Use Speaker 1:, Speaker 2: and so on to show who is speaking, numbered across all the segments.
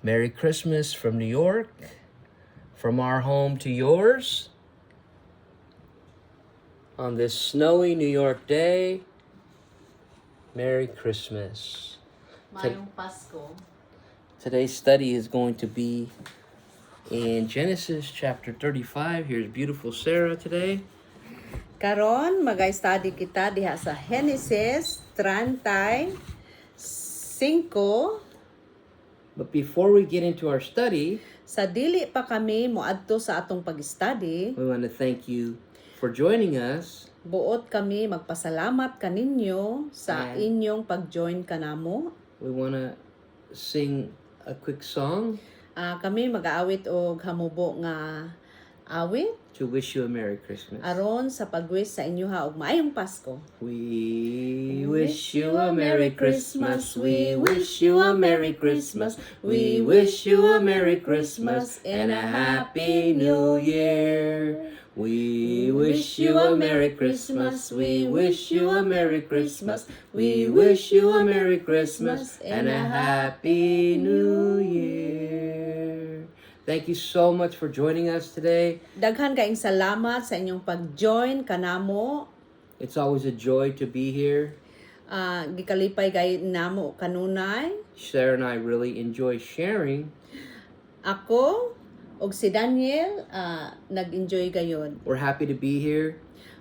Speaker 1: Merry Christmas from New York, from our home to yours. On this snowy New York day, Merry Christmas.
Speaker 2: Mayong Pasko.
Speaker 1: Today's study is going to be in Genesis chapter 35. Here's beautiful Sarah today.
Speaker 2: Karon mag-study kita diha sa Genesis 35.
Speaker 1: But before we get into our study,
Speaker 2: Sa dili pa kami moadto sa atong pag-study,
Speaker 1: we want to thank you for joining us.
Speaker 2: buot kami magpasalamat kaninyo sa inyong pag-join kanamo.
Speaker 1: We want to sing a quick song
Speaker 2: Kami mag-aawit og hamubo nga awit
Speaker 1: to wish you a Merry Christmas.
Speaker 2: aron sa pag-wish sa inyoha og maayong Pasko.
Speaker 1: We wish you a Merry Christmas. We wish you a Merry Christmas. We wish you a Merry Christmas and a Happy New Year. We wish you a Merry Christmas. We wish you a Merry Christmas. We wish you a Merry Christmas and a Happy New Year. Thank you so much for joining us today.
Speaker 2: Daghan kaayong salamat sa inyong pag-join kanamo.
Speaker 1: It's always a joy to be here.
Speaker 2: Gikalipay gay namo kanunay.
Speaker 1: Sarah and I really enjoy sharing.
Speaker 2: Ako og si Daniel nag-enjoy gayon.
Speaker 1: We're happy to be here,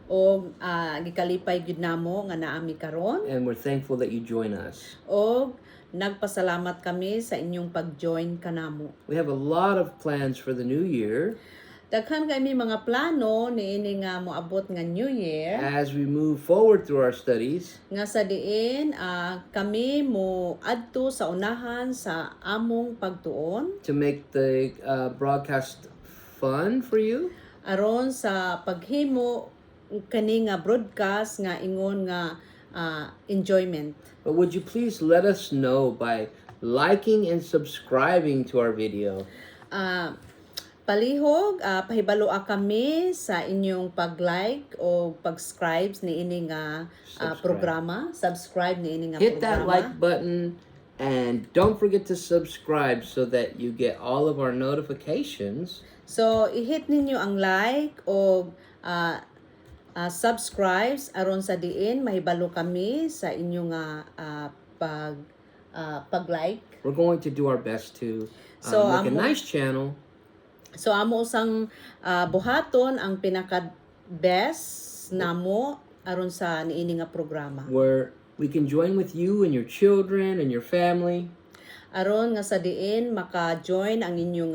Speaker 2: Og gikalipay gyud namo nga naami karon.
Speaker 1: and we're thankful that you join us.
Speaker 2: Og nagpasalamat kami sa inyong pag-join kanamo.
Speaker 1: We have a lot of plans for the new year
Speaker 2: Daghan kami mga plano niini nga moabot nga New Year.
Speaker 1: as we move forward through our studies.
Speaker 2: Nga sa diin kami mo adto sa unahan sa among pagtuon
Speaker 1: To make the broadcast fun for you.
Speaker 2: aron sa paghimo kani nga broadcast nga ingon nga enjoyment.
Speaker 1: But would you please let us know by liking and subscribing to our video?
Speaker 2: Palihog pahibaloa kami sa inyong pag-like o pag-subscribe niini nga programa, subscribe niini nga
Speaker 1: Hit that
Speaker 2: programa.
Speaker 1: like button and don't forget to subscribe so that you get all of our notifications.
Speaker 2: So i-hit ninyo ang like o subscribes aron sa diin mahibalo kami sa inyong pag-like.
Speaker 1: We're going to do our best to
Speaker 2: So,
Speaker 1: make a nice channel.
Speaker 2: So amo usang buhaton ang pinaka best namo aron sa niini nga programa.
Speaker 1: Where we can join with you and your children and your family.
Speaker 2: Aron nga sa diin maka-join ang inyong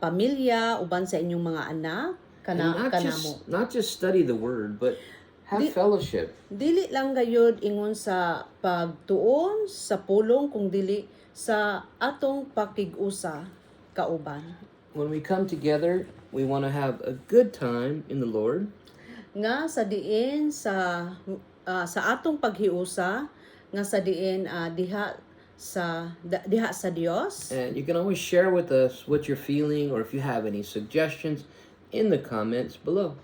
Speaker 2: pamilya uban sa inyong mga anak
Speaker 1: And
Speaker 2: kanamo.
Speaker 1: not just study the word, but have fellowship.
Speaker 2: Dili lang gayud ingon sa pagtuon sa pulong kung dili sa atong pakig-usa kauban.
Speaker 1: When we come together, we want to have a good time in the Lord.
Speaker 2: Nga sa diin sa atong paghiusa nga sa diin diha sa Dios.
Speaker 1: And you can always share with us what you're feeling or if you have any suggestions in the comments below.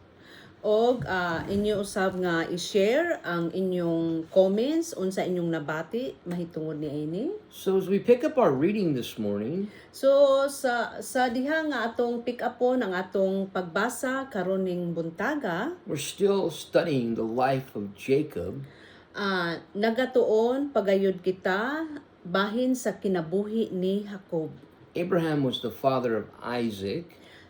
Speaker 2: Og inyo usab nga i-share ang inyong comments unsa inyong nabati mahitungod niini.
Speaker 1: So as we pick up our reading this morning,
Speaker 2: So sa diha nga atong pick upon ang atong pagbasa karon ning buntaga,
Speaker 1: we're still studying the life of Jacob.
Speaker 2: nagatuon pagayod kita bahin sa kinabuhi ni Jacob.
Speaker 1: Abraham was the father of Isaac,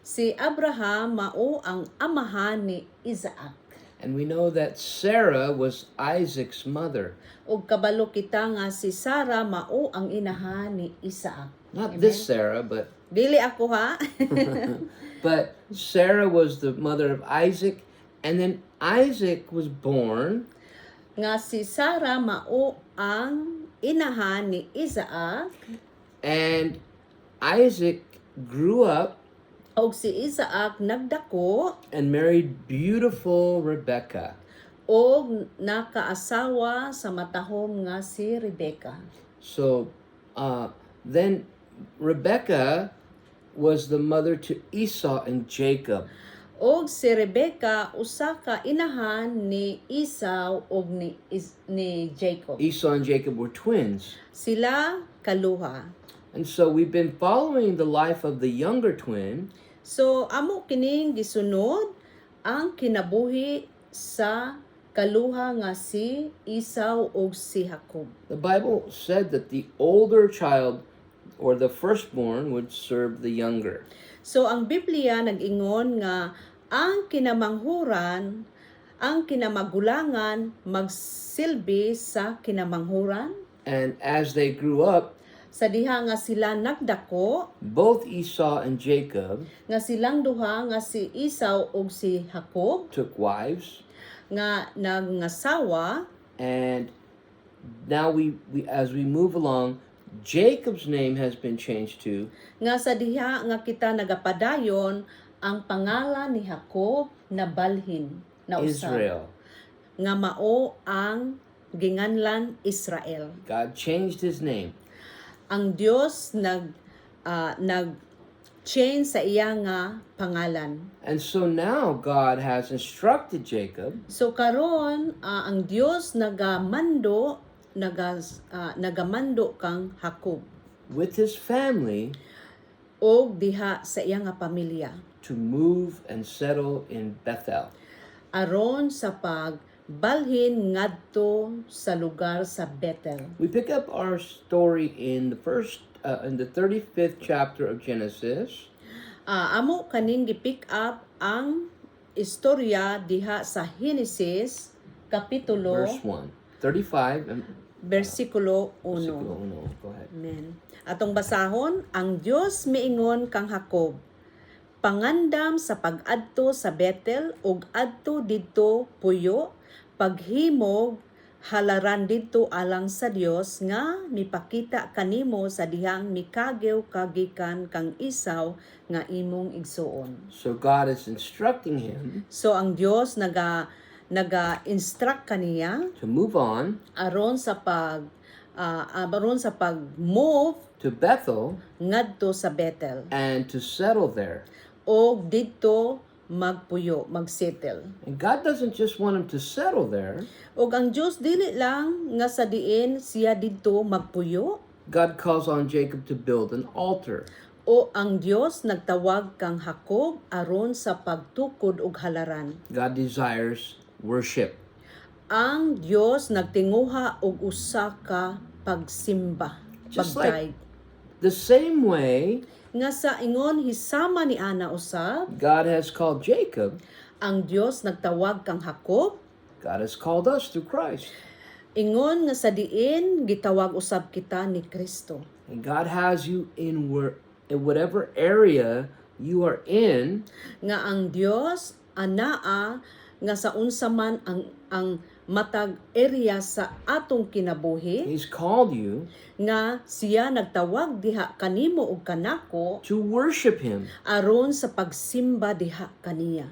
Speaker 2: Si Abraham mao ang amahan ni Isaac.
Speaker 1: and we know that Sarah was Isaac's mother.
Speaker 2: Ug kabalo kita nga si Sarah mao ang inahan ni Isaac.
Speaker 1: Not this Sarah, but
Speaker 2: Dili ako ha.
Speaker 1: but Sarah was the mother of Isaac, and then Isaac was born,
Speaker 2: Nga si Sarah mao ang inahan ni Isaac.
Speaker 1: and Isaac grew up
Speaker 2: Og si Isaac nagdako
Speaker 1: and married beautiful Rebecca.
Speaker 2: og nakaasawa sa matahom nga si Rebecca.
Speaker 1: So then Rebecca was the mother to Esau and Jacob.
Speaker 2: Og si Rebecca usa ka inahan ni Esau og ni Jacob.
Speaker 1: Esau and Jacob were twins.
Speaker 2: Sila kaluha.
Speaker 1: And so we've been following the life of the younger twin,
Speaker 2: So amo kining gisunod ang kinabuhi sa kaluha nga si Esau ug si Jacob.
Speaker 1: the Bible said that the older child or the firstborn would serve the younger.
Speaker 2: So ang Biblia nag-ingon nga ang kinamanghuran, ang kinamagulangan magsilbi sa kinamanghuran.
Speaker 1: And as they grew up,
Speaker 2: Sa diha nga sila nagdako,
Speaker 1: both Esau and Jacob
Speaker 2: nga silang duha nga si Esau ug si Jacob
Speaker 1: took wives,
Speaker 2: nga nagngasawa.
Speaker 1: and now we as we move along, Jacob's name has been changed to
Speaker 2: Nga sa diha nga kita nagapadayon ang pangalan ni Jacob na balhin na usab
Speaker 1: Israel.
Speaker 2: nga mao ang ginganlan Israel.
Speaker 1: God changed his name.
Speaker 2: Ang Dios nag change sa iya nga pangalan.
Speaker 1: And so now God has instructed Jacob
Speaker 2: So karon ang Dios nagamando kang Jacob
Speaker 1: with his family
Speaker 2: og diha sa iya nga pamilya
Speaker 1: to move and settle in Bethel.
Speaker 2: aron sa pagbalhin ngadto sa lugar sa Bethel.
Speaker 1: We pick up our story in the 35th chapter of Genesis,
Speaker 2: Amo kaning gi-pick up ang istorya diha sa Genesis kapitulo
Speaker 1: verse 1. 35 and
Speaker 2: bersikulo 1.
Speaker 1: no, go ahead.
Speaker 2: Amen. Atong basahon, ang Dios miingon kang Jacob, pangandam sa pag-adto sa Bethel ug adto didto puyo, paghimog halaran didto alang sa Dios nga mipakita kanimo sa dihang mikagew kagikan kang Esau nga imong igsuon.
Speaker 1: So God is instructing him
Speaker 2: So ang Dios naga-instruct kaniya
Speaker 1: to move on
Speaker 2: aron sa pag-move
Speaker 1: to Bethel
Speaker 2: ngadto sa Bethel
Speaker 1: and to settle there.
Speaker 2: o didto magsettle.
Speaker 1: And God doesn't just want him to settle there.
Speaker 2: Og ang Dios dili lang nga sa diin siya didto magpuyo,
Speaker 1: God calls on Jacob to build an altar.
Speaker 2: o ang Dios nagtawag kang Jacob aron sa pagtukod og halaran.
Speaker 1: God desires worship.
Speaker 2: Ang Dios nagtinguha og usa ka pagsimba,
Speaker 1: Just
Speaker 2: pagdaig.
Speaker 1: The same way
Speaker 2: Nga sa ingon hisama ni ana usab,
Speaker 1: God has called Jacob,
Speaker 2: ang Dios nagtawag kang Jacob,
Speaker 1: God has called us through Christ.
Speaker 2: ingon nga sa diin gitawag usab kita ni Kristo.
Speaker 1: And God has you in whatever area you are in,
Speaker 2: Nga ang Dios anaa nga sa unsa man ang matag area sa atong kinabuhi,
Speaker 1: He's called you
Speaker 2: nga siya nagtawag diha kanimo ug kanako
Speaker 1: to worship Him.
Speaker 2: aron sa pagsimba diha kaniya.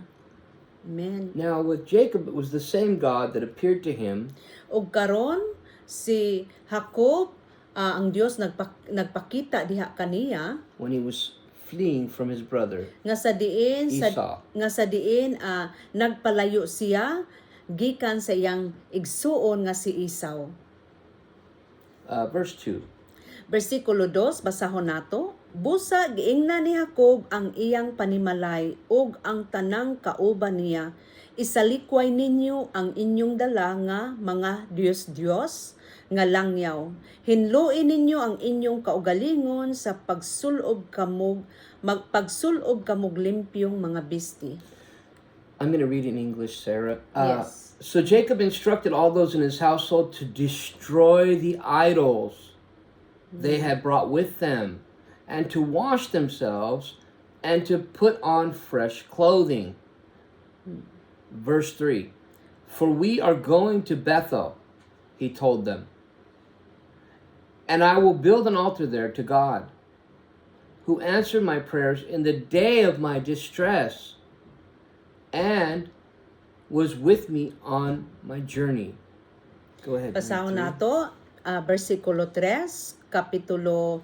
Speaker 2: Amen.
Speaker 1: Now, with Jacob, it was the same God that appeared to him
Speaker 2: Ug karon si Jacob, ang Dios nagpakita diha kaniya
Speaker 1: when he was fleeing from his brother
Speaker 2: nga sa diin
Speaker 1: Esau.
Speaker 2: nagpalayo siya gikan sa iyang igsuon nga si Esau.
Speaker 1: Verse 2.
Speaker 2: Bersikulo 2, basahon nato. Busa giingna ni Jacob ang iyang panimalay ug ang tanang kauban niya. Isalikway ninyo ang inyong dala nga mga Diyos nga langyaw. Hinluin ninyo ang inyong kaugalingon sa pagsulob kamog limpyong mga bisti.
Speaker 1: I'm going to read in English, Sarah.
Speaker 2: Yes.
Speaker 1: So Jacob instructed all those in his household to destroy the idols they had brought with them, and to wash themselves, and to put on fresh clothing. Verse 3. For we are going to Bethel, he told them, and I will build an altar there to God, who answered my prayers in the day of my distress, and was with me on my journey. Go ahead.
Speaker 2: Basahon
Speaker 1: Nancy.
Speaker 2: nato bersikulo 3, kapitulo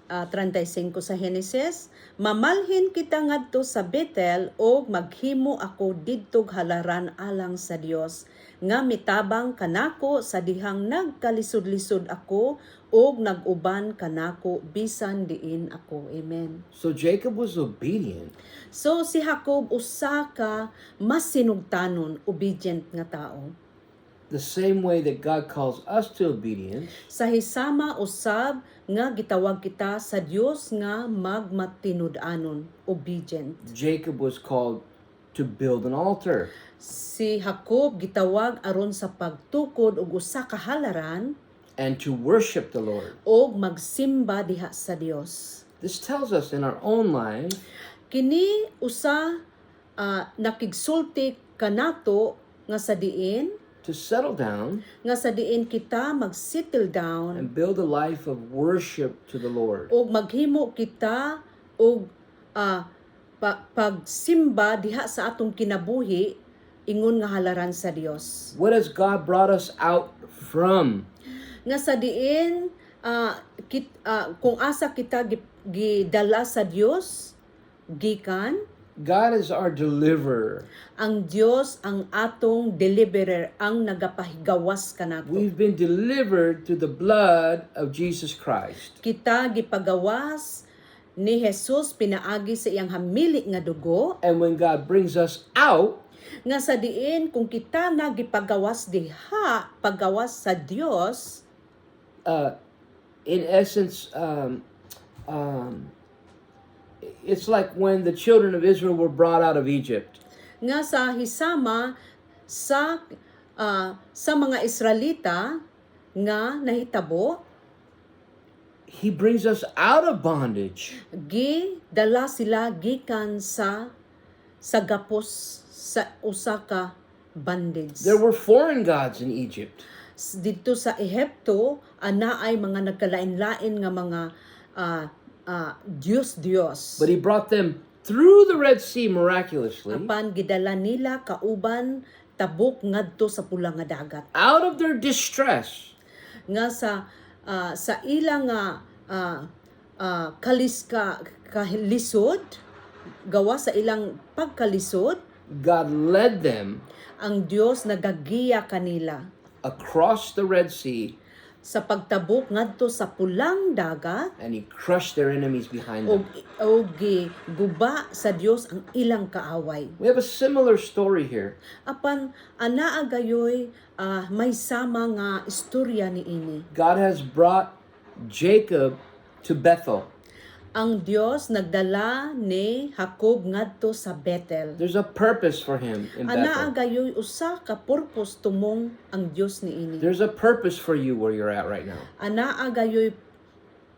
Speaker 2: 35 sa Genesis. Mamalhin kita ngadto sa Bethel og maghimo ako didtog halaran alang sa Dios nga mitabang kanako sa dihang nagkalisod-lisod ako og naguban kanako bisan diin ako. Amen.
Speaker 1: So Jacob was obedient.
Speaker 2: So si Jacob usa ka mas sinugtanon, obedient nga tao.
Speaker 1: The same way that God calls us to obedience,
Speaker 2: Sa hisama usab nga gitawag kita sa Dios nga magmatinud-anon, obedient.
Speaker 1: Jacob was called to build an altar.
Speaker 2: Si Jacob gitawag aron sa pagtukod og usa ka halaran
Speaker 1: And to worship the Lord.
Speaker 2: og magsimba diha sa Dios.
Speaker 1: This tells us in our own lives
Speaker 2: Kini usa nakigsulti kanato nga sa diin
Speaker 1: to settle down
Speaker 2: kita mag-settle down
Speaker 1: and build a life of worship to the Lord.
Speaker 2: og maghimo kita og pagsimba diha sa atong kinabuhi ingon nga halaran sa Dios.
Speaker 1: What has God brought us out from?
Speaker 2: Nga sa diin kung asa kita gidala sa Dios gikan,
Speaker 1: God is our deliverer.
Speaker 2: ang Dios ang atong deliverer, ang nagapahigawas kanato.
Speaker 1: We've been delivered through the blood of Jesus Christ.
Speaker 2: Kita gipagawas ni Jesus pinaagi sa iyang hamili nga dugo,
Speaker 1: And when God brings us out,
Speaker 2: nga sa diin kung kita nagipagawas diha, pagawas sa Dios,
Speaker 1: in essence, it's like when the children of Israel were brought out of Egypt.
Speaker 2: nga sa hisama sa mga Israelita nga nahitabo,
Speaker 1: He brings us out of bondage.
Speaker 2: dala sila gikan sa gapos sa usa ka bondage.
Speaker 1: There were foreign gods in Egypt.
Speaker 2: Dito sa Ehipto, anaay mga nagkalain-lain nga mga Diyos.
Speaker 1: But He brought them through the Red Sea miraculously,
Speaker 2: Apan gidala nila kauban tabok ngadto sa pula nga dagat.
Speaker 1: out of their distress.
Speaker 2: Nga sa ilang kalisod, gawa sa ilang pagkalisod,
Speaker 1: God led them
Speaker 2: ang Dios nagagiya kanila
Speaker 1: across the Red Sea,
Speaker 2: sa pagtabok ngadto sa pulang dagat
Speaker 1: and He crushed their enemies behind
Speaker 2: og
Speaker 1: them.
Speaker 2: guba sa Dios ang ilang kaaway.
Speaker 1: We have a similar story here.
Speaker 2: Apan anaa gayoy may sama nga istorya niini.
Speaker 1: God has brought Jacob to Bethel.
Speaker 2: Ang Dios nagdala ni Jacob ngadto sa Bethel.
Speaker 1: There's a purpose for him in
Speaker 2: Anaa
Speaker 1: Bethel.
Speaker 2: gayoy usa ka purpose tumong ang Dios niini.
Speaker 1: There's a purpose for you where you're at right now.
Speaker 2: Anaa gayoy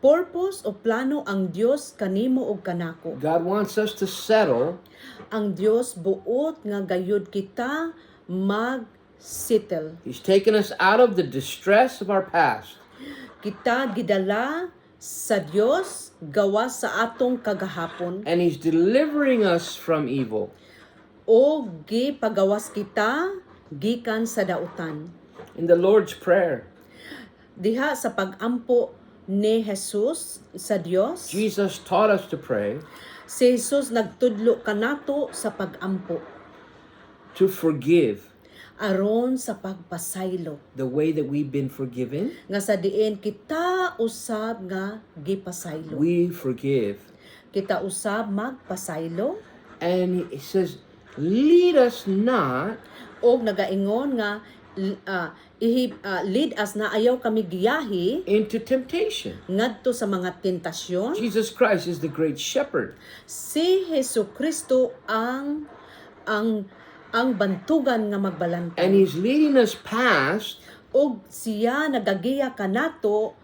Speaker 2: purpose o plano ang Dios kanimo ug kanako.
Speaker 1: God wants us to settle
Speaker 2: Ang Dios buot nga gayud kita mag-settle.
Speaker 1: He's taken us out of the distress of our past.
Speaker 2: Kita gidala sa Dios gawa sa atong kagahapon
Speaker 1: And He's delivering us from evil.
Speaker 2: o gipagawas kita gikan sa dautan.
Speaker 1: In the Lord's Prayer,
Speaker 2: Diha sa pag-ampo ni Jesus sa Dios,
Speaker 1: Jesus taught us to pray
Speaker 2: si Jesus nagtudlo kanato sa pag-ampo
Speaker 1: to forgive
Speaker 2: aron sa pagpasaylo
Speaker 1: the way that we've been forgiven.
Speaker 2: nga sa diin kita usab nga gipasaylo.
Speaker 1: We forgive.
Speaker 2: Kita usab magpasaylo
Speaker 1: And He says, lead us not
Speaker 2: og nagaingon nga lead us na ayaw kami giyahi
Speaker 1: into temptation.
Speaker 2: ngadto sa mga tentasyon.
Speaker 1: Jesus Christ is the great shepherd.
Speaker 2: Si Jesucristo ang bantugan nga magbalantay.
Speaker 1: And He's leading us past
Speaker 2: Og siya nagagiya kanato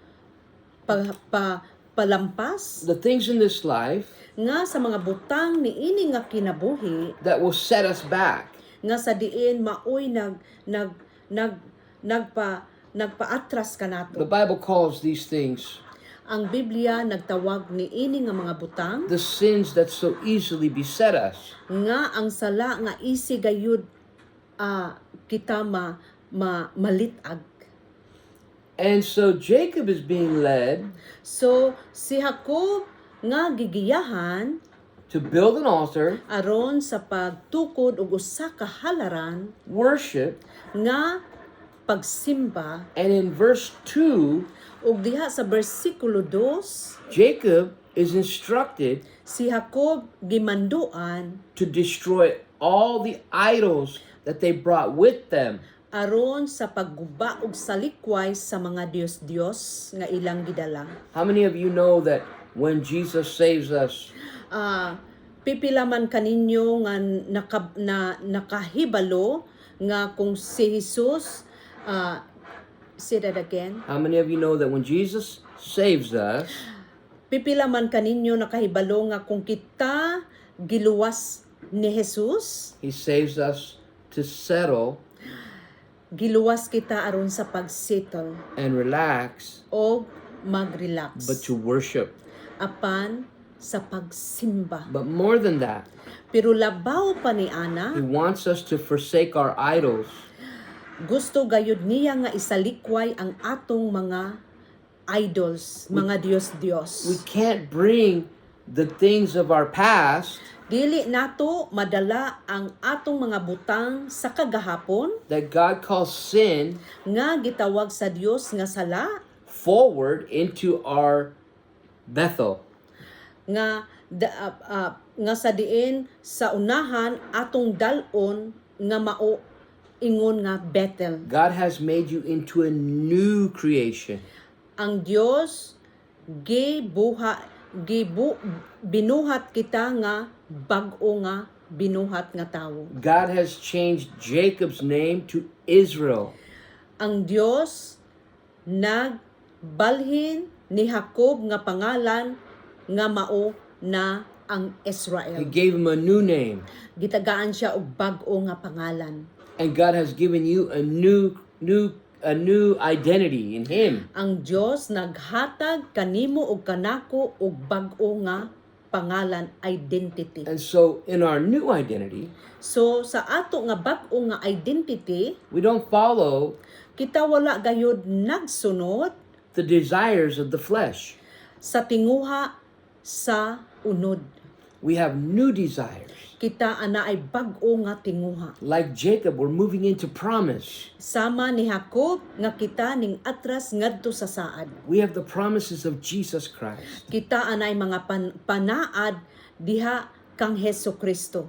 Speaker 2: palampas
Speaker 1: the things in this life
Speaker 2: nga sa mga butang ni ini nga kinabuhi
Speaker 1: that will set us back.
Speaker 2: nga sa diin maoy nagpaatras kanato.
Speaker 1: The Bible calls these things
Speaker 2: Ang Biblia nagtawag ni ini nga mga butang
Speaker 1: the sins that so easily beset us.
Speaker 2: nga ang sala nga isi gayud kita malitag.
Speaker 1: And so Jacob is being led
Speaker 2: So si Jacob nga gigiyahan
Speaker 1: to build an altar,
Speaker 2: aron sa pagtukod og usa ka halaran
Speaker 1: worship,
Speaker 2: nga pagsimba.
Speaker 1: and in verse 2,
Speaker 2: Ug diha sa bersikulo 2,
Speaker 1: Jacob is instructed
Speaker 2: si Jacob gimanduan
Speaker 1: to destroy all the idols that they brought with them.
Speaker 2: aron sa pagguba og salikway sa mga Dios nga ilang gidala.
Speaker 1: How many of you know that when Jesus saves us,
Speaker 2: Pipila man kaninyo nga nakahibalo nga kung si Jesus, say that again.
Speaker 1: how many of you know that when Jesus saves us,
Speaker 2: Pipila man kaninyo nakahibalo nga kung kita giluwas ni Jesus,
Speaker 1: he saves us to settle
Speaker 2: giluwas kita aron sa pag-settle
Speaker 1: and relax,
Speaker 2: o mag-relax
Speaker 1: but to worship.
Speaker 2: apan sa pagsimba.
Speaker 1: But more than that,
Speaker 2: Pero labaw pa ni
Speaker 1: he
Speaker 2: ana,
Speaker 1: wants us to forsake our idols
Speaker 2: gusto gayud niya nga isalikway ang atong mga idols, mga
Speaker 1: we
Speaker 2: Dios.
Speaker 1: can't bring the things of our past
Speaker 2: Dili nato madala ang atong mga butang sa kagahapon
Speaker 1: that God calls sin
Speaker 2: nga gitawag sa Dios nga sala,
Speaker 1: forward into our Bethel.
Speaker 2: nga nga sa diin sa unahan atong dalon nga mao ingon nga Bethel.
Speaker 1: God has made you into a new creation.
Speaker 2: Ang Dios binuhat kita nga bag-o nga binuhat nga tawo.
Speaker 1: God has changed Jacob's name to Israel.
Speaker 2: Ang Dios nagbalhin ni Jacob nga pangalan nga mao na ang
Speaker 1: He
Speaker 2: Israel.
Speaker 1: gave him a new name.
Speaker 2: Gitagaan siya og bag-o nga pangalan.
Speaker 1: And God has given you a new identity in him.
Speaker 2: Ang Dios naghatag kanimo og kanako og bag-o nga pangalan, identity.
Speaker 1: And so in our new identity,
Speaker 2: So sa ato nga bag-o nga identity,
Speaker 1: we don't follow
Speaker 2: kita wala gayud nagsunod
Speaker 1: the desires of the flesh.
Speaker 2: sa tinguha sa unod.
Speaker 1: We have new desires.
Speaker 2: Kita ana ay bag-o nga tinguha.
Speaker 1: Like Jacob, we're moving into promise.
Speaker 2: Sama ni Jacob nga kita ning atras ngadto sa saad.
Speaker 1: We have the promises of Jesus Christ.
Speaker 2: Kita anay mga panaad diha kang Hesukristo.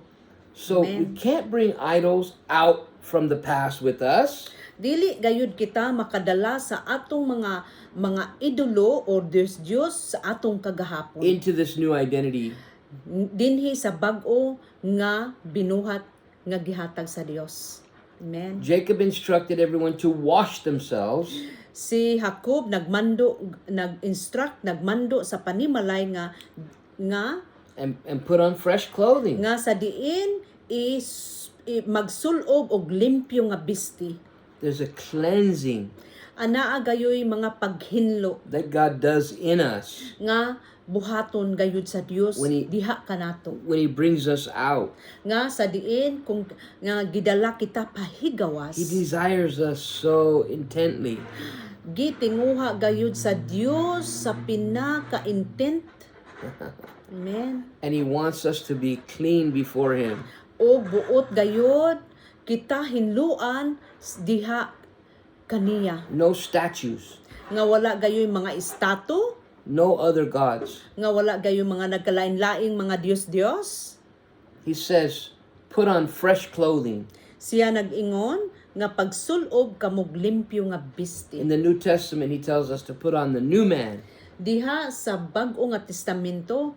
Speaker 1: So
Speaker 2: Amen.
Speaker 1: we can't bring idols out from the past with us.
Speaker 2: Dili gayud kita makadala sa atong mga idolo or Diyos sa atong kagahapon.
Speaker 1: Into this new identity.
Speaker 2: Dinhi sa bag-o nga binuhat nga gihatag sa Dios. Amen.
Speaker 1: Jacob instructed everyone to wash themselves
Speaker 2: Si Jacob nagmando sa panimalay nga
Speaker 1: and put on fresh clothing.
Speaker 2: sa diin magsulob og limpyo nga bisti.
Speaker 1: There's a cleansing
Speaker 2: Anaa gayoy mga paghinlo
Speaker 1: that God does in us
Speaker 2: nga buhaton gayud sa Dios
Speaker 1: When
Speaker 2: diha kanato.
Speaker 1: when he brings us out.
Speaker 2: Nga sa diin kung nga gidala kita pahigawas,
Speaker 1: He desires us so intently.
Speaker 2: gitinguha gayud sa Dios sa pinaka-intent. Amen.
Speaker 1: And he wants us to be clean before him.
Speaker 2: O buot gayud kita hinluan diha kaniya,
Speaker 1: No statues,
Speaker 2: nga wala gayoy mga estato,
Speaker 1: no other gods.
Speaker 2: nga wala gayoy mga nagkalain-laing mga Dios.
Speaker 1: He says, put on fresh clothing.
Speaker 2: Siya nag-ingon nga pagsulob kamog limpyo nga bisti.
Speaker 1: In the New Testament, he tells us to put on the new man.
Speaker 2: Diha sa bag-o nga testamento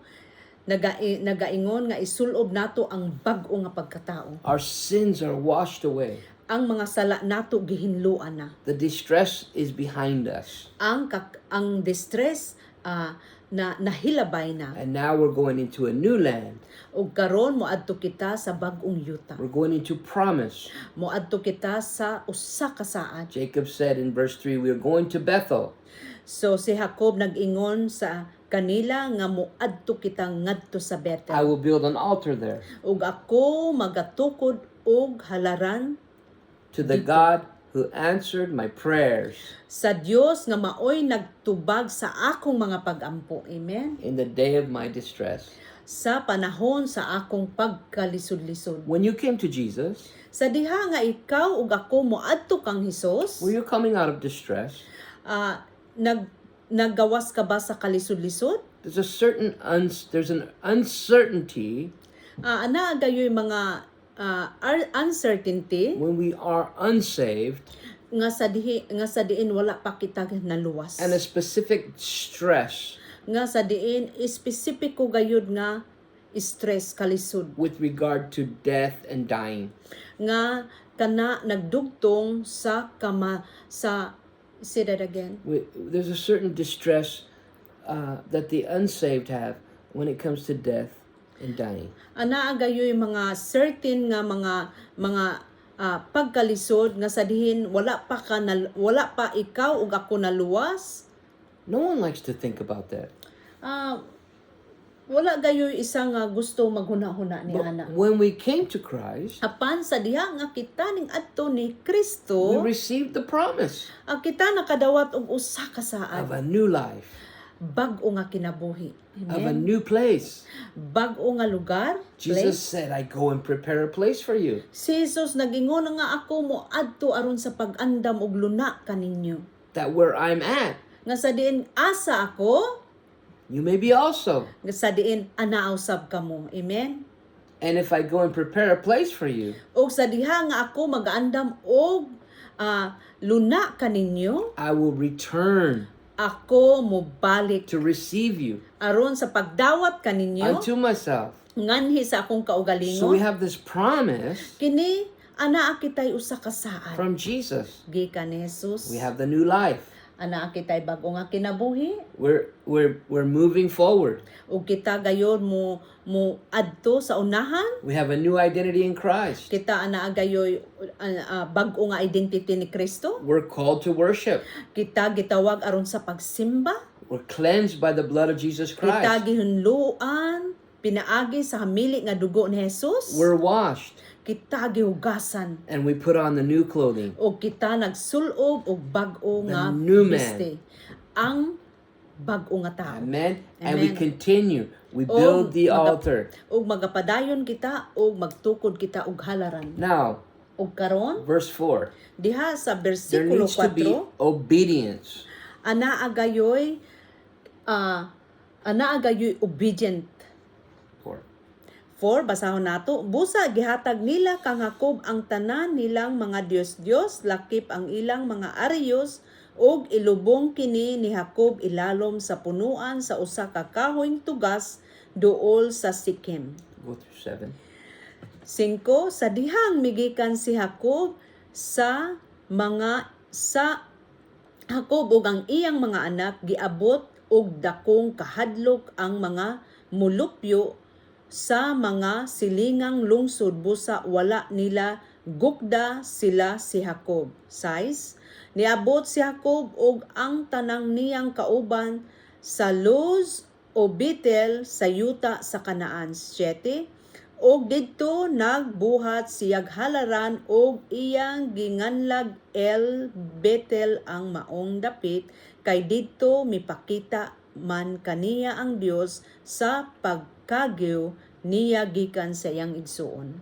Speaker 2: nagaingon nga isulob nato ang bag-o nga pagkatao.
Speaker 1: Our sins are washed away.
Speaker 2: Ang mga sala nato gihinluan na.
Speaker 1: The distress is behind us.
Speaker 2: Ang distress na nahilabay na.
Speaker 1: And now we're going into a new land.
Speaker 2: Ug karon moadto kita sa bag-ong yuta.
Speaker 1: We're going into promise.
Speaker 2: Moadto kita sa usa ka saad.
Speaker 1: Jacob said in verse 3, we are going to Bethel.
Speaker 2: So si Jacob nag-ingon sa kanila nga moadto kita ngadto sa
Speaker 1: I
Speaker 2: Bethel.
Speaker 1: will build an altar there
Speaker 2: Ug ako magatukod og halaran
Speaker 1: to the God who answered my prayers
Speaker 2: sa Dios nga maoy nagtubag sa akong mga pagampo. Amen.
Speaker 1: in the day of my distress.
Speaker 2: sa panahon sa akong pagkalisod-lisod.
Speaker 1: When you came to Jesus,
Speaker 2: Sa diha nga ikaw ug ako moadto kang Hesus,
Speaker 1: were you coming out of distress?
Speaker 2: naggawas ka ba sa kalisod-lisod?
Speaker 1: There's an uncertainty
Speaker 2: Ana gayoy mga uncertainty
Speaker 1: when we are unsaved,
Speaker 2: nga sa diin wala pa kita naluwas.
Speaker 1: and a specific stress
Speaker 2: Nga sa diin espesipiko gayud nga stress kalisod
Speaker 1: with regard to death and dying.
Speaker 2: nga kana nagdugtong sa say that again.
Speaker 1: There's a certain distress that the unsaved have when it comes to death and dying.
Speaker 2: Ana gayoy mga certain nga mga pagkalisod nga sa dihin wala pa ikaw ug ako naluwas.
Speaker 1: No one likes to think about that.
Speaker 2: Wala gayoy isa nga gusto maghuna-huna ni ana.
Speaker 1: But when we came to Christ,
Speaker 2: Apan sa diha nga kita ning adto ni
Speaker 1: we
Speaker 2: Kristo,
Speaker 1: received the promise
Speaker 2: kita nakadawat og usa ka
Speaker 1: of
Speaker 2: saad,
Speaker 1: a new life,
Speaker 2: bag-o nga kinabuhi.
Speaker 1: of a
Speaker 2: Amen.
Speaker 1: new place.
Speaker 2: Bag-o nga lugar,
Speaker 1: Jesus
Speaker 2: place.
Speaker 1: said, I go and prepare a place for you.
Speaker 2: Si Jesus nagingon nga ako mo adto aron sa pag-andam og luna kaninyo.
Speaker 1: That where I'm at,
Speaker 2: Nga sa diin asa ako,
Speaker 1: you may be also.
Speaker 2: nga sa diin anaaw sab kamo. Amen.
Speaker 1: And if I go and prepare a place for you,
Speaker 2: Og sa diha nga ako mag-andam og luna kaninyo,
Speaker 1: I will return
Speaker 2: ako mobalik
Speaker 1: to receive you
Speaker 2: aron sa pagdawat kaninyo
Speaker 1: unto myself.
Speaker 2: nganhi sa akong
Speaker 1: So we
Speaker 2: kaugalingon.
Speaker 1: have this promise
Speaker 2: Kini anaa kitay usa ka saad
Speaker 1: from Jesus.
Speaker 2: gikan ni Jesus.
Speaker 1: We have the new life.
Speaker 2: Anaa kitay bag-o nga kinabuhi
Speaker 1: We're moving forward.
Speaker 2: ug kita gayon mo adto sa unahan.
Speaker 1: We have a new identity in Christ.
Speaker 2: Kita anaa gayoy bag-o nga identity ni Kristo.
Speaker 1: We're called to worship.
Speaker 2: Kita gitawag aron sa pagsimba.
Speaker 1: We're cleansed by the blood of Jesus
Speaker 2: Kita
Speaker 1: Christ.
Speaker 2: gihunluan pinaagi sa hamili nga dugo ni Jesus.
Speaker 1: We're washed.
Speaker 2: Kita gihugasan
Speaker 1: And we put on the new clothing.
Speaker 2: o kita nagsulob og bag-o
Speaker 1: The
Speaker 2: nga
Speaker 1: new man.
Speaker 2: biste. Ang bag-o nga tao.
Speaker 1: Amen. And we
Speaker 2: Amen.
Speaker 1: continue. We
Speaker 2: O
Speaker 1: build the altar.
Speaker 2: og magapadayon kita og magtukod kita og halaran.
Speaker 1: Now,
Speaker 2: Og karon
Speaker 1: verse 4.
Speaker 2: diha sa
Speaker 1: There
Speaker 2: bersikulo
Speaker 1: needs to be
Speaker 2: 4
Speaker 1: obedience.
Speaker 2: anaa gayoy obedient. 4 basahon nato, busa gihatag nila kang Hakob ang tanan nilang mga Dios lakip ang ilang mga ariyos og ilubong kini ni Hakob ilalom sa punuan sa usa ka kahoyng tugas duol sa Sikem.
Speaker 1: Go through 7.
Speaker 2: 5 sa dihang migikan si Hakob sa Hakob ug ang iyang mga anak giabot og dakong kahadlok ang mga mulupyo sa mga silingang lungsod busa wala nila gukda sila si Hakob. 6 niabot si Hakob og ang tanang niyang kauban sa Luz o Betel sa yuta sa Kanaan. 7 og didto nagbuhat siyag halaran og iyang ginganlag El Betel ang maong dapit kay didto mipakita man kaniya ang Dios sa pagkagyo niya gikan sa iyang igsuon.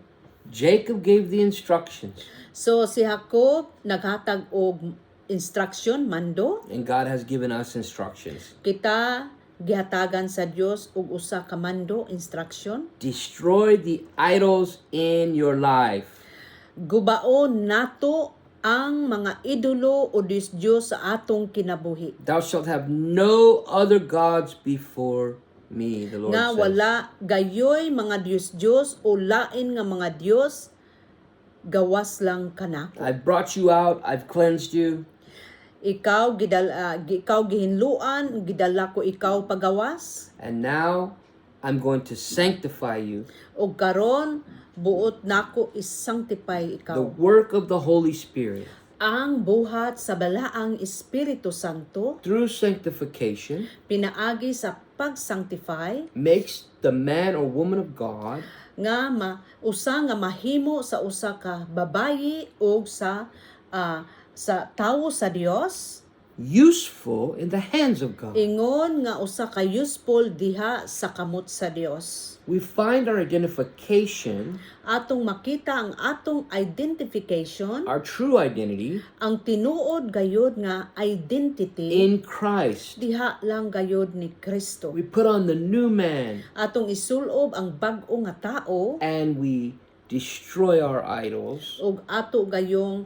Speaker 1: Jacob gave the instructions.
Speaker 2: So si Jacob naghatag og instruction, mando.
Speaker 1: And God has given us instructions.
Speaker 2: Kita gihatagan sa Dios og usa ka mando, instruction.
Speaker 1: Destroy the idols in your life.
Speaker 2: Gubaon nato ang mga idolo o Diyos sa atong kinabuhi.
Speaker 1: Thou shalt have no other gods before me, the Lord
Speaker 2: Nga
Speaker 1: says.
Speaker 2: wala gayoy mga Diyos o lain nga mga Diyos gawas lang kanako.
Speaker 1: I've brought you out, I've cleansed you.
Speaker 2: Ikaw gihinluan, gidala ko ikaw pagawas.
Speaker 1: And now, I'm going to sanctify you.
Speaker 2: O karon buot nako is-sanctify
Speaker 1: The
Speaker 2: ikaw.
Speaker 1: work of the Holy Spirit.
Speaker 2: Ang buhat sa balaang Espiritu Santo
Speaker 1: Through sanctification,
Speaker 2: pinaagi sa pag-sanctify
Speaker 1: makes the man or woman of God
Speaker 2: nga usa nga mahimo sa usa ka babayi o sa tawo sa Dios
Speaker 1: useful in the hands of God.
Speaker 2: Ingon nga usa ka useful diha sa kamot sa Dios.
Speaker 1: We find our identification,
Speaker 2: Atong makita ang atong identification,
Speaker 1: our true identity,
Speaker 2: ang tinuod gayod nga identity
Speaker 1: in Christ.
Speaker 2: diha lang gayod ni Kristo.
Speaker 1: We put on the new man
Speaker 2: Atong isulob ang bag-o nga tao
Speaker 1: and we destroy our idols.
Speaker 2: ug ato gayong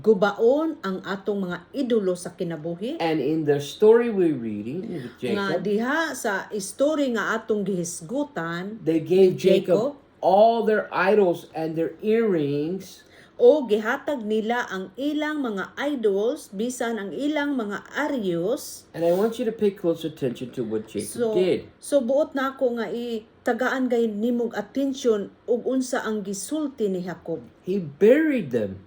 Speaker 2: gubaon ang atong mga idolo sa kinabuhi.
Speaker 1: And in the story we're reading with
Speaker 2: Nga
Speaker 1: Jacob,
Speaker 2: diha sa story nga atong gihisgutan,
Speaker 1: they gave
Speaker 2: Jacob,
Speaker 1: Jacob all their idols and their earrings,
Speaker 2: o gihatag nila ang ilang mga idols bisan ang ilang mga aryos.
Speaker 1: and I want you to pay close attention to what Jacob did.
Speaker 2: So buot na ako nga tagaan gay nimog atensyon ug unsa ang gisulti ni Jacob.
Speaker 1: He buried them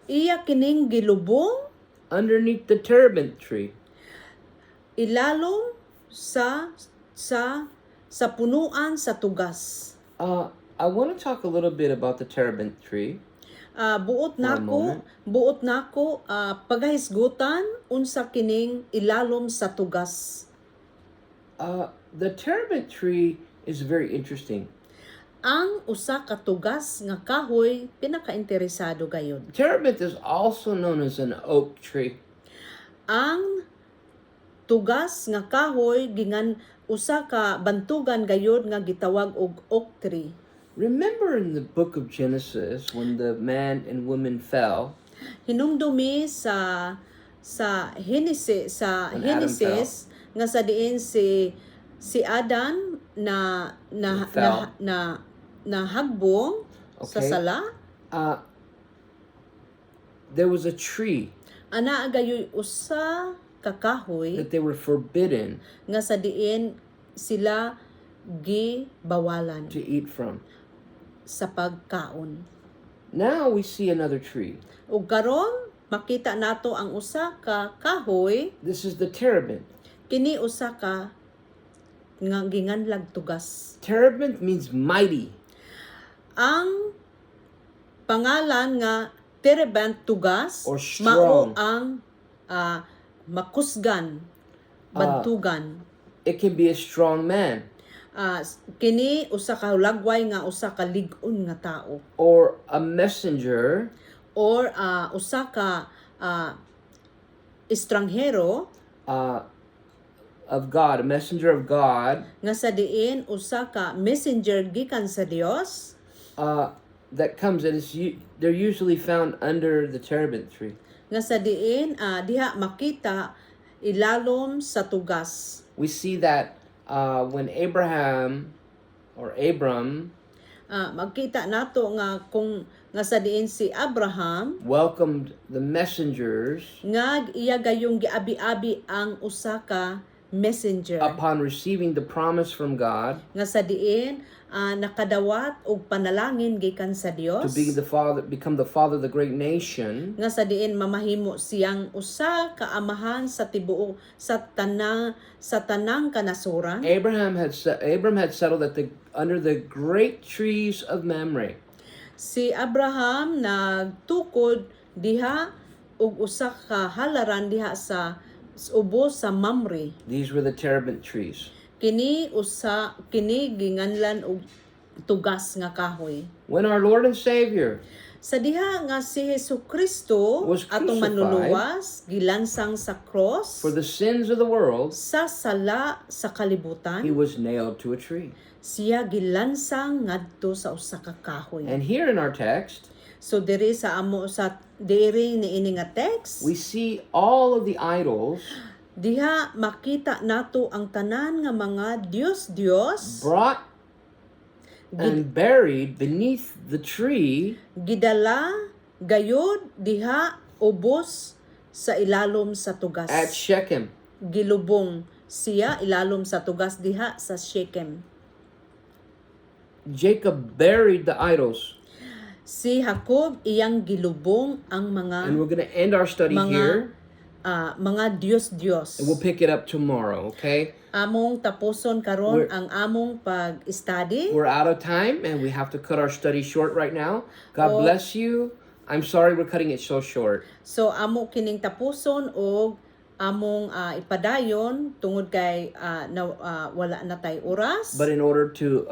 Speaker 2: Iya kining gilubong
Speaker 1: underneath the terebinth tree.
Speaker 2: ilalom sa punuan sa tugas.
Speaker 1: I want to talk a little bit about the terebinth tree.
Speaker 2: Buot
Speaker 1: For a moment.
Speaker 2: nako pagahisgutan unsa kining ilalom sa tugas.
Speaker 1: The terebinth tree is very interesting.
Speaker 2: Ang usa ka tugas nga kahoy pinakainteresado gayud.
Speaker 1: Terebinth is also known as an oak tree.
Speaker 2: Ang tugas nga kahoy gingan usa ka bantugan gayud nga gitawag og oak tree.
Speaker 1: Remember in the book of Genesis when the man and woman fell,
Speaker 2: Hinumdumi sa Genesis
Speaker 1: When Adam
Speaker 2: Genesis nga sa diin si Adan
Speaker 1: Fell.
Speaker 2: na hagbong sa
Speaker 1: Okay.
Speaker 2: sala.
Speaker 1: there was a tree
Speaker 2: Ana gayoy usa ka kahoy
Speaker 1: that they were forbidden
Speaker 2: nga sa diin sila gibawalan
Speaker 1: to eat from.
Speaker 2: sa pagkaon.
Speaker 1: Now we see another tree.
Speaker 2: Ug karon makita nato ang usa ka kahoy,
Speaker 1: This is the terebinth.
Speaker 2: kini usa ka nga ginganlag tugas.
Speaker 1: Terebinth means mighty.
Speaker 2: Ang pangalan nga terebinth tugas
Speaker 1: Or
Speaker 2: mao
Speaker 1: strong.
Speaker 2: ang makusgan, bantugan.
Speaker 1: It can be a strong man
Speaker 2: Kini usa ka lagway nga usa ka lig-on nga tao
Speaker 1: or a messenger
Speaker 2: or usa ka estranghero
Speaker 1: of God, a messenger of God
Speaker 2: nga sa diin usa ka messenger gikan sa Dios
Speaker 1: that comes and they're usually found under the terebinth tree.
Speaker 2: nga sa diin diha makita ilalom sa tugas.
Speaker 1: We see that when Abram
Speaker 2: Magkita nato nga kung nga sa diin si Abraham
Speaker 1: welcomed the messengers
Speaker 2: nga iya gayong giabi-abi ang usa ka messenger
Speaker 1: upon receiving the promise from God
Speaker 2: nga sa diin nakadawat og panalangin gikan sa
Speaker 1: to
Speaker 2: Dios
Speaker 1: become the father of the great nation.
Speaker 2: nga sa diin mamahimo siyang usa ka amahan sa tibuok sa tanang kanasuran.
Speaker 1: Abram had settled under the great trees of Mamre.
Speaker 2: Si Abraham nagtukod diha og usa ka halaran diha sa ubo sa Mamre.
Speaker 1: These were the terebinth trees.
Speaker 2: Kini ginganlan og tugas nga kahoy.
Speaker 1: When our Lord and Savior
Speaker 2: Sa diha nga si Jesucristo
Speaker 1: Was
Speaker 2: atong
Speaker 1: crucified
Speaker 2: manluluwas gilansang sa cross
Speaker 1: for the sins of the world,
Speaker 2: sa sala sa
Speaker 1: he
Speaker 2: kalibutan,
Speaker 1: was nailed to a tree.
Speaker 2: siya gilansang ngadto sa usa ka kahoy.
Speaker 1: And here in our text,
Speaker 2: So diri niini nga text,
Speaker 1: we see all of the idols
Speaker 2: diha makita nato ang tanan nga mga Diyos
Speaker 1: brought and buried beneath the tree
Speaker 2: gidala gayod diha ubos sa ilalom sa tugas.
Speaker 1: at Shechem.
Speaker 2: Gilubong siya ilalom sa tugas diha sa Shechem.
Speaker 1: Jacob buried the idols.
Speaker 2: Si Jacob iyang gilubong ang
Speaker 1: And we're going to end our study here.
Speaker 2: Mga Diyos.
Speaker 1: And we'll pick it up tomorrow, okay?
Speaker 2: Among tapuson karon ang among pag-study.
Speaker 1: We're out of time and we have to cut our study short right now. God
Speaker 2: Oh.
Speaker 1: bless you. I'm sorry we're cutting it so short.
Speaker 2: So amo kining tapuson og among ipadayon tungod kay wala na tay oras.
Speaker 1: But in order to